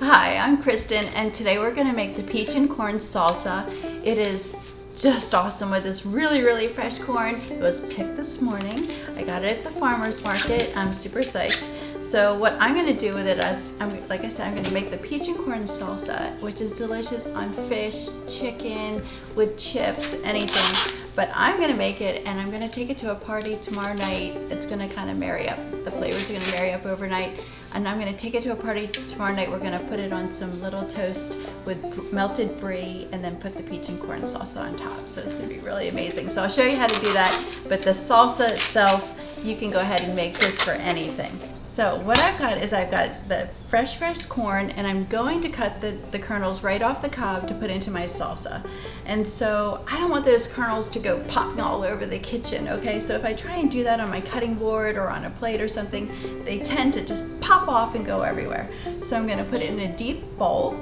Hi, I'm Kristen, and today we're going to make the peach and corn salsa. It is just awesome with this really fresh corn. It was picked this morning. I got it at the farmer's market. I'm super psyched. So what I'm going to do with it is, like I said, I'm going to make the peach and corn salsa, which is delicious on fish, chicken, with chips, anything. But I'm going to make it, and I'm going to take it to a party tomorrow night. It's going to kind of marry up. The flavors are going to marry up overnight. And I'm going to take it to a party tomorrow night. We're going to put it on some little toast with melted brie and then put the peach and corn salsa on top. So it's going to be really amazing. So I'll show you how to do that. But the salsa itself, you can go ahead and make this for anything. So what I've got is I've got the fresh corn, and I'm going to cut the kernels right off the cob to put into my salsa. And so I don't want those kernels to go popping all over the kitchen, okay? So if I try and do that on my cutting board or on a plate or something, they tend to just pop off and go everywhere. So I'm gonna put it in a deep bowl,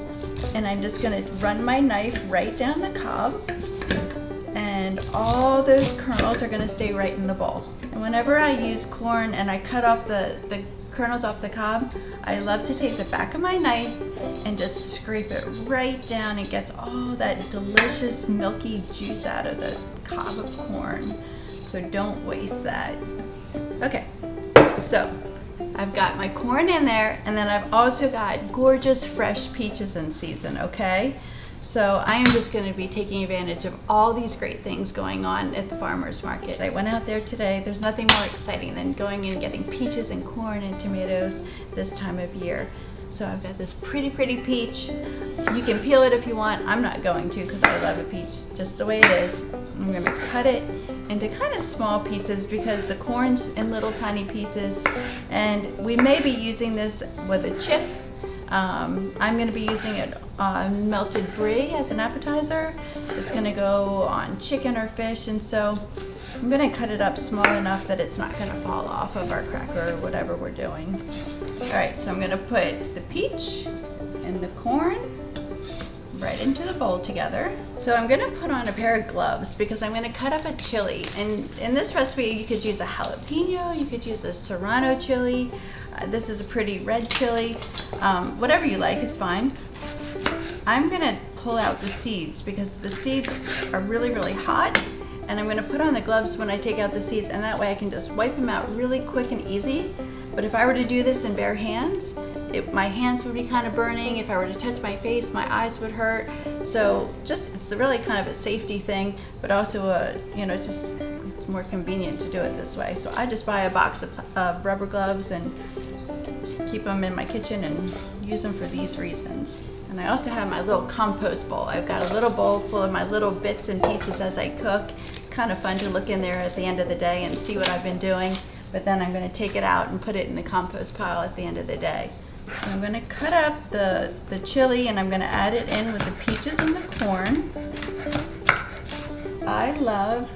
and I'm just gonna run my knife right down the cob, and all those kernels are gonna stay right in the bowl. And whenever I use corn and I cut off the kernels off the cob, I love to take the back of my knife and just scrape it right down. It gets all that delicious milky juice out of the cob of corn. So don't waste that. Okay, so I've got my corn in there, and then I've also got gorgeous fresh peaches in season, okay? So I am just going to be taking advantage of all these great things going on at the farmer's market. I went out there today. There's nothing more exciting than going and getting peaches and corn and tomatoes this time of year. So I've got this pretty peach. You can peel it if you want. I'm not going to because I love a peach just the way it is. I'm going to cut it into kind of small pieces because the corn's in little tiny pieces, and we may be using this with a chip. I'm going to be using it on melted brie as an appetizer. It's going to go on chicken or fish, and so I'm going to cut it up small enough that it's not going to fall off of our cracker or whatever we're doing. Alright, so I'm going to put the peach and the corn right into the bowl together. So I'm going to put on a pair of gloves because I'm going to cut up a chili. And in this recipe you could use a jalapeno, you could use a serrano chili. This is a pretty red chili. Whatever you like is fine. I'm going to pull out the seeds because the seeds are really hot, and I'm going to put on the gloves when I take out the seeds, and that way I can just wipe them out really quick and easy. But if I were to do this in bare hands, my hands would be kind of burning. If I were to touch my face, my eyes would hurt. So it's really kind of a safety thing, but also it's more convenient to do it this way. So I just buy a box of rubber gloves and keep them in my kitchen and use them for these reasons. And I also have my little compost bowl. I've got a little bowl full of my little bits and pieces as I cook. Kind of fun to look in there at the end of the day and see what I've been doing. But then I'm going to take it out and put it in the compost pile at the end of the day. So I'm going to cut up the chili, and I'm going to add it in with the peaches and the corn. I love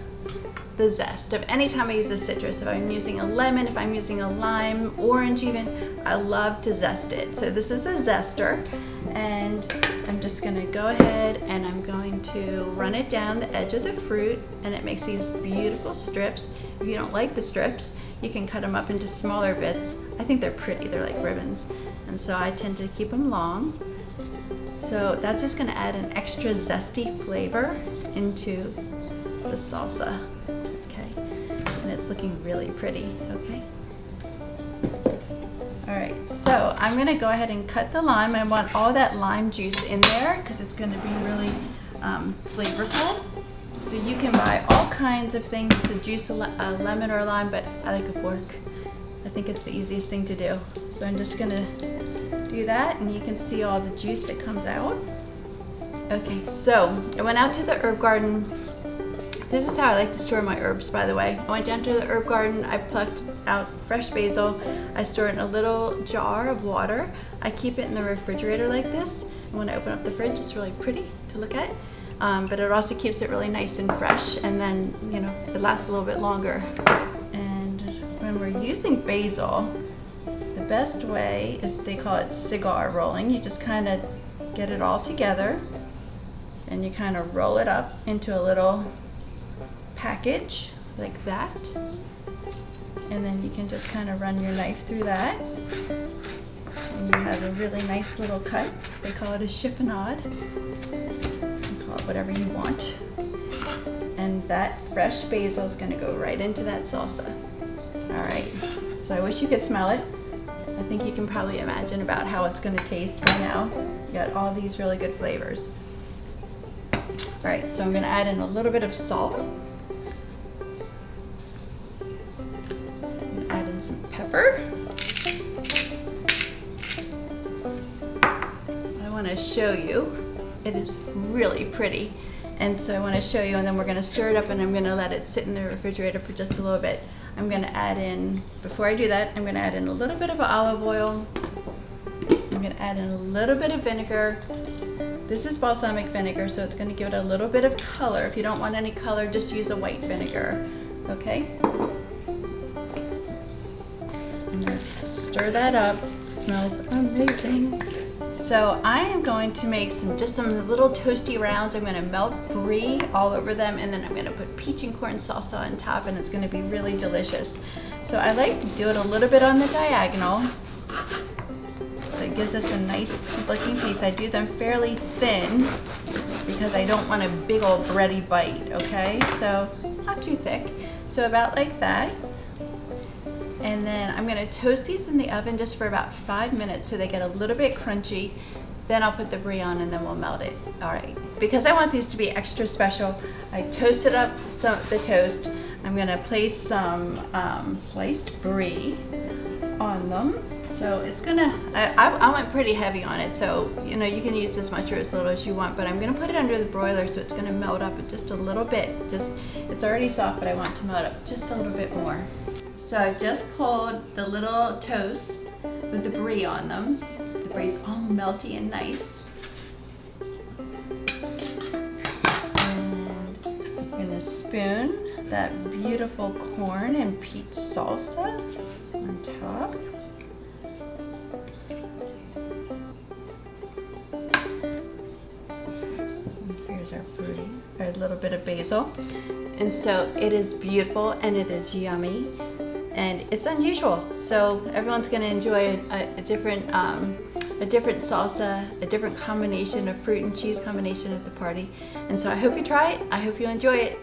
the zest of any time I use a citrus. If I'm using a lemon, if I'm using a lime, orange even, I love to zest it. So this is a zester, and I'm just going to go ahead and I'm going to run it down the edge of the fruit, and it makes these beautiful strips. If you don't like the strips, you can cut them up into smaller bits. I think they're pretty, they're like ribbons, and so I tend to keep them long. So that's just going to add an extra zesty flavor into the salsa. And it's looking really pretty, okay? Alright, so I'm going to go ahead and cut the lime. I want all that lime juice in there because it's going to be really flavorful. So you can buy all kinds of things to juice a lemon or a lime, but I like a fork. I think it's the easiest thing to do. So I'm just going to do that, and you can see all the juice that comes out. Okay, so I went out to the herb garden. This is how I like to store my herbs, by the way. I went down to the herb garden, I plucked out fresh basil. I store it in a little jar of water. I keep it in the refrigerator like this. And when I open up the fridge, it's really pretty to look at. But it also keeps it really nice and fresh, and then, it lasts a little bit longer. And when we're using basil, the best way is, they call it cigar rolling. You just kind of get it all together, and you kind of roll it up into a little package like that, and then you can just kind of run your knife through that, And you have a really nice little cut. They call it a chiffonade. You call it whatever you want. And that fresh basil is going to go right into that salsa. All right, so I wish you could smell it. I think you can probably imagine about how it's going to taste right now. You got all these really good flavors. All right, so I'm going to add in a little bit of salt. Add in some pepper. I want to show you, it is really pretty. And so I want to show you, and then we're going to stir it up, and I'm going to let it sit in the refrigerator for just a little bit. I'm going to add in, before I do that, I'm going to add in a little bit of olive oil. I'm going to add in a little bit of vinegar. This is balsamic vinegar, so it's going to give it a little bit of color. If you don't want any color, just use a white vinegar, okay? So I'm going to stir that up. It smells amazing. So I am going to make just some little toasty rounds. I'm going to melt brie all over them, and then I'm going to put peach and corn salsa on top, and it's going to be really delicious. So I like to do it a little bit on the diagonal. So it gives us a nice looking piece. I do them fairly thin because I don't want a big old bready bite, okay? So not too thick. So about like that. And then I'm going to toast these in the oven just for about 5 minutes so they get a little bit crunchy. Then I'll put the brie on and then we'll melt it. All right, because I want these to be extra special, I toasted up the toast. I'm going to place some sliced brie on them. So it's gonna, I went pretty heavy on it, so you know, you can use as much or as little as you want, but I'm gonna put it under the broiler so it's gonna melt up just a little bit. It's already soft, but I want to melt up just a little bit more. So I've just pulled the little toasts with the brie on them. The brie's all melty and nice. And I'm gonna spoon that beautiful corn and peach salsa on top. Our brie, a little bit of basil, and so it is beautiful and it is yummy and it's unusual. So everyone's going to enjoy a different salsa, a different combination of fruit and cheese combination at the party. And so I hope you try it. I hope you enjoy it.